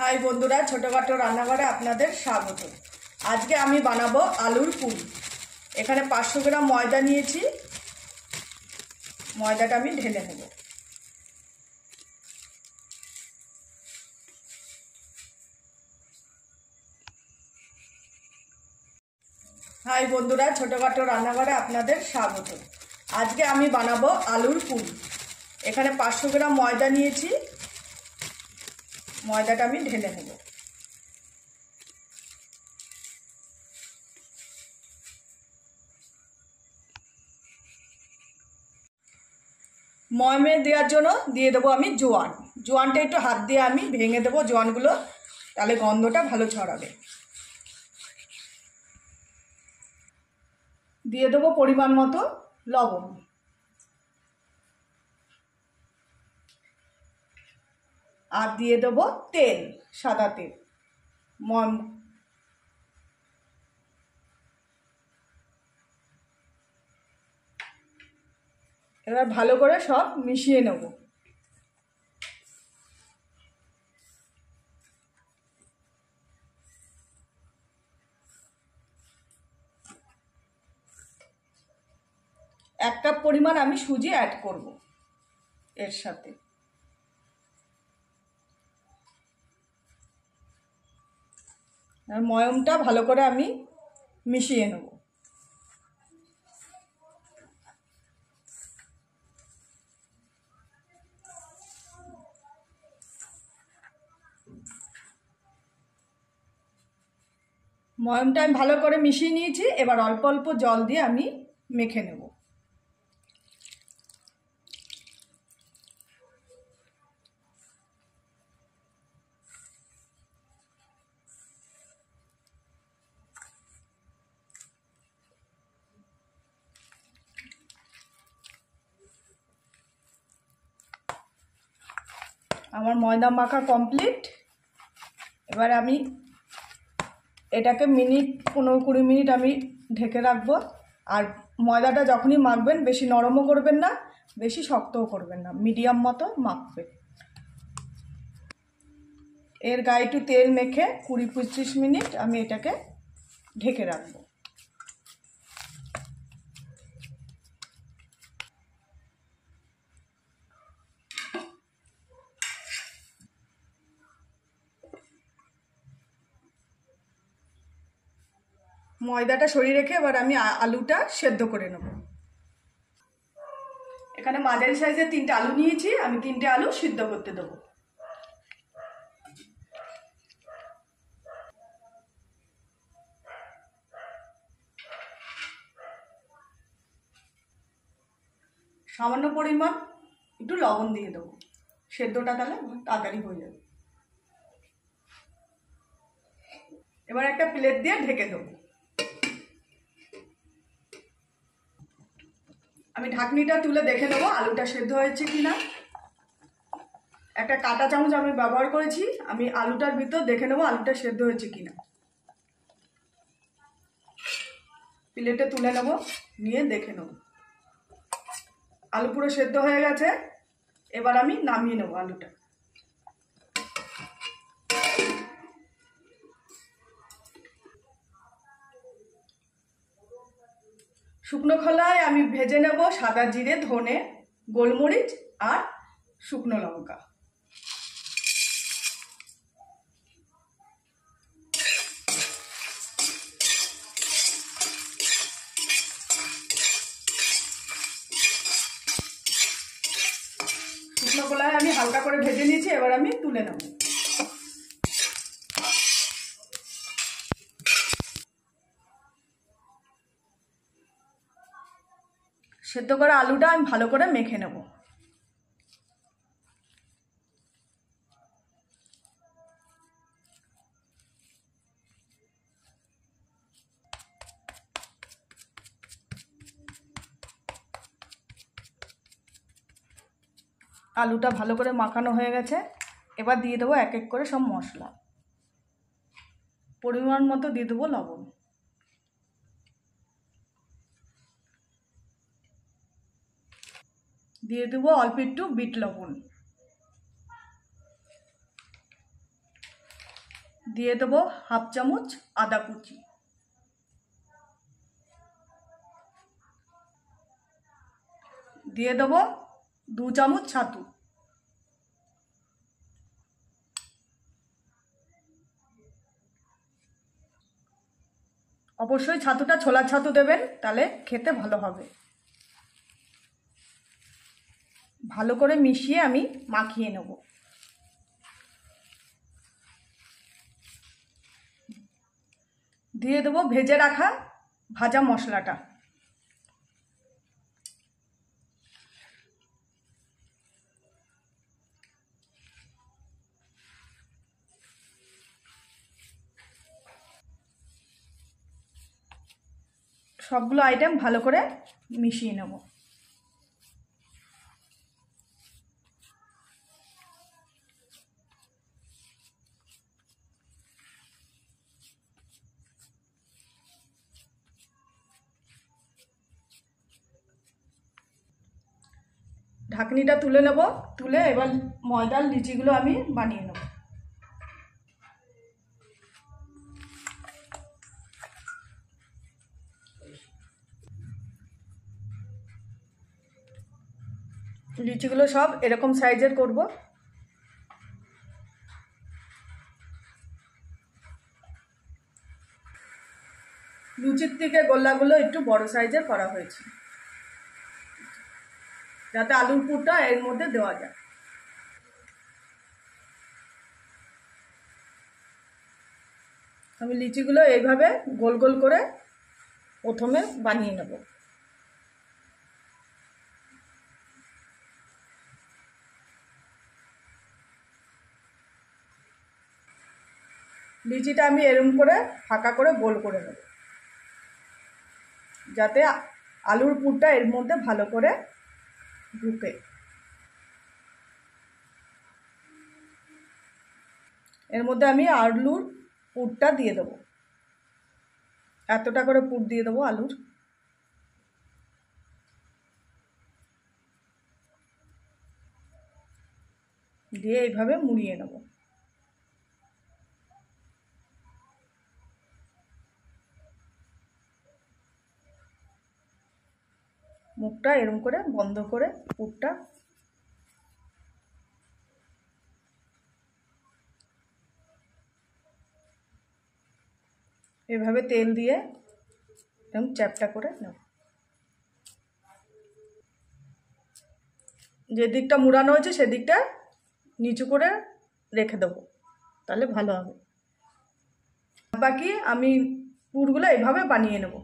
High বন্ধুরা, ছোটোখাটো রান্নাঘরে আপনাদের স্বাগত। আজকে আমি বানাবো আলুর পুরি। এখানে 500 গ্রাম ময়দা নিয়েছি। ময়দাটা আমি ঢেলে নেব। হাই বন্ধুরা, ছোটোখাটো রান্নাঘরে আপনাদের স্বাগত। আজকে আমি বানাবো আলুর পুরি। এখানে 500 গ্রাম ময়দা নিয়েছি। ময়দাটা আমি ঢেলে নেব। ময়মে দেওয়ার জন্য দিয়ে দেবো আমি জোয়ান। জোয়ানটা একটু হাত দিয়ে আমি ভেঙে দেবো জোয়ানগুলো, তাহলে গন্ধটা ভালো ছড়াবে। দিয়ে দেবো পরিমাণ মতো লবণ। আর দিয়ে দেবো তেল, সাদা তেল। এবার ভালো করে সব মিশিয়ে নেব। এক কাপ পরিমাণ আমি সুজি অ্যাড করব এর সাথে। আর ময়মটা ভালো করে আমি মিশিয়ে নেব। ময়মটা আমি ভালো করে মিশিয়ে নিয়েছি। এবার অল্প অল্প জল দিয়ে আমি মেখে নেব। আমার ময়দা মাখা কমপ্লিট। এবার আমি এটাকে 15-20 মিনিট আমি ঢেকে রাখবো। আর ময়দাটা যখনই মাখবেন বেশি নরমও করবেন না, বেশি শক্তও করবেন না, মিডিয়াম মতো মাখবেন। এর গায়ে একটু তেল মেখে 20-25 মিনিট আমি এটাকে ঢেকে রাখবো। ময়দাটা সরিয়ে রেখে এবার আমি আলুটা সেদ্ধ করে নেব। এখানে মাঝারি সাইজের 3টে আলু নিয়েছি। আমি 3টে আলু সিদ্ধ করতে দেবো। সামান্য পরিমাণ একটু লবণ দিয়ে দেবো, সেদ্ধটা তাহলে তাড়াতাড়ি হয়ে যাবে। এবার একটা প্লেট দিয়ে ঢেকে দেবো। আমি ঢাকনিটা তুলে দেখে নেবো আলুটা সেদ্ধ হয়েছে কিনা। একটা কাঁটা চামচ আমি ব্যবহার করেছি। আমি আলুটার ভিতর দেখে নেবো আলুটা সেদ্ধ হয়েছে কিনা। প্লেটে তুলে নেবো, নিয়ে দেখে নেবো আলু পুরো সেদ্ধ হয়ে গেছে। এবার আমি নামিয়ে নেবো আলুটা। শুকনো খোলায় আমি ভেজে নেব সাদা জিরে, ধনে, গোলমরিচ আর শুকনো লঙ্কা। শুকনো খোলায় আমি হালকা করে ভেজে নিয়েছি। এবার আমি তুলে নেব। সেদ্ধ করা আলুটা আমি ভালো করে মেখে নেব। আলুটা ভালো করে মাখানো হয়ে গেছে। এবার দিয়ে দেবো এক এক করে সব মশলা। পরিমাণ মতো দিয়ে দেবো লবণ। দিয়ে দেবো অল্প একটু বিট লবণ। দিয়ে দেবো হাফ চামচ আদা কুচি, দিয়ে দেবো 2 চামচ ছাতু, অবশ্যই ছাতুটা ছোলার ছাতু দেবেন, তাহলে খেতে ভালো হবে। ভালো করে মিশিয়ে আমি মাখিয়ে নেব। দিয়ে দেবো ভেজে রাখা ভাজা মশলাটা, সবগুলো আইটেম ভালো করে মিশিয়ে নেব। ঢাকনিটা তুলে নেব, তুলে এবার ময়দার লিচিগুলো আমি বানিয়ে নেব। লিচিগুলো সব এরকম সাইজের করব। লুচির থেকে গোল্লাগুলো একটু বড় সাইজের করা হয়েছে, যাতে আলুর পুরটা এর মধ্যে দেওয়া যায়। আমি লিচিগুলো এইভাবে গোল গোল করে প্রথমে বানিয়ে নেব। লিচিটা আমি এরম করে ফাঁকা করে গোল করে নেব, যাতে আলুর পুরটা এর মধ্যে ভালো করে ঢুকে। এর মধ্যে আমি আলুর পুরটা দিয়ে দেবো, এতটা করে পুর দিয়ে দেবো আলুর। দিয়ে এইভাবে মুড়িয়ে নেব। মুখটা এরম করে বন্ধ করে পুরটা এভাবে তেল দিয়ে একদম চ্যাপটা করে নেব। যে দিকটা মুড়ানো হয়েছে সেদিকটা নিচু করে রেখে দেবো, তাহলে ভালো হবে। বাকি আমি পুরগুলো এভাবে বানিয়ে নেব।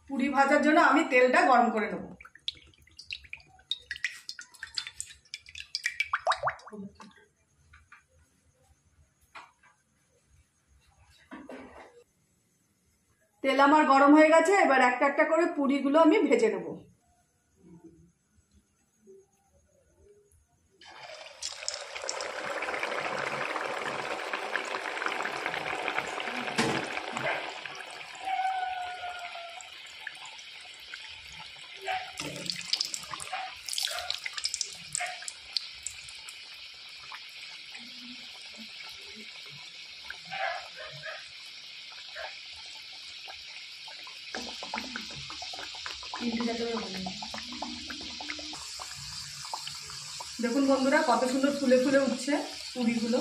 পুরি ভাজার জন্য আমি তেলটা গরম করে নেব। তেল আমার গরম হয়ে গেছে, এবার একটা একটা করে পুরিগুলো আমি ভেজে নেব। দেখুন বন্ধুরা, কত সুন্দর ফুলে ফুলে উঠছে পুরিগুলো।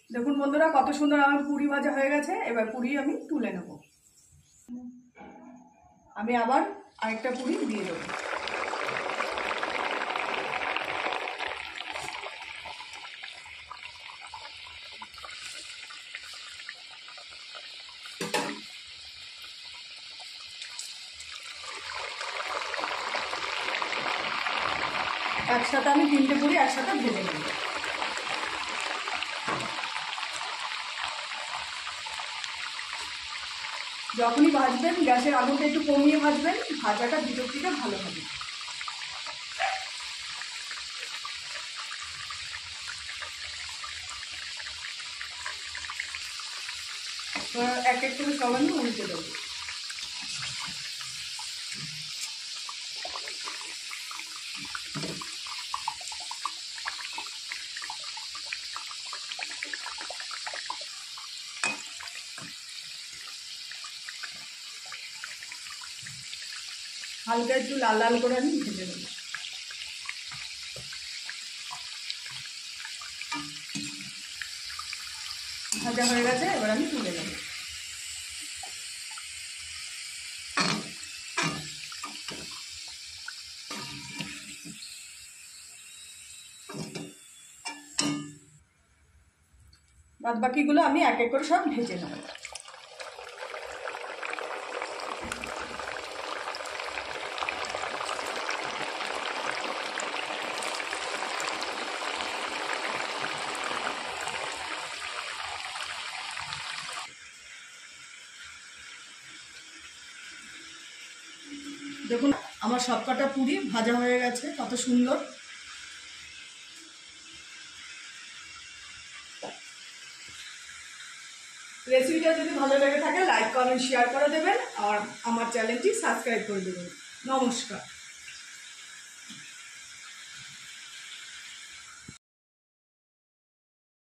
দেখুন বন্ধুরা কত সুন্দর আমার পুরি ভাজা হয়ে গেছে। এবার পুরি আমি তুলে নেব। আমি আবার আরেকটা পুরি দিয়ে দেবো। একসাথে আমি 3টে পুরি একসাথে ভেজে নেব। যখনই ভাজবেন গ্যাসের আগুনটা একটু কমিয়ে ভাজবেন, ভাজাটা ভিতর থেকে ভালো হবে। এক এক করে সব আমি উল্টে দেবো। হালকা একটু লাল লাল করে আমি ভেজে নেব। ভাজা হয়ে গেছে, এবার আমি তুলে নেব। বাদ বাকিগুলো আমি এক এক করে সব ভেজে নেব। দেখুন আমার সবকটা পুরি ভাজা হয়ে গেছে, কত সুন্দর। রেসিপিটা যদি ভালো লেগে থাকে লাইক কমেন্ট শেয়ার করে দেবেন আর আমার চ্যানেলটি সাবস্ক্রাইব করে দেবেন। নমস্কার।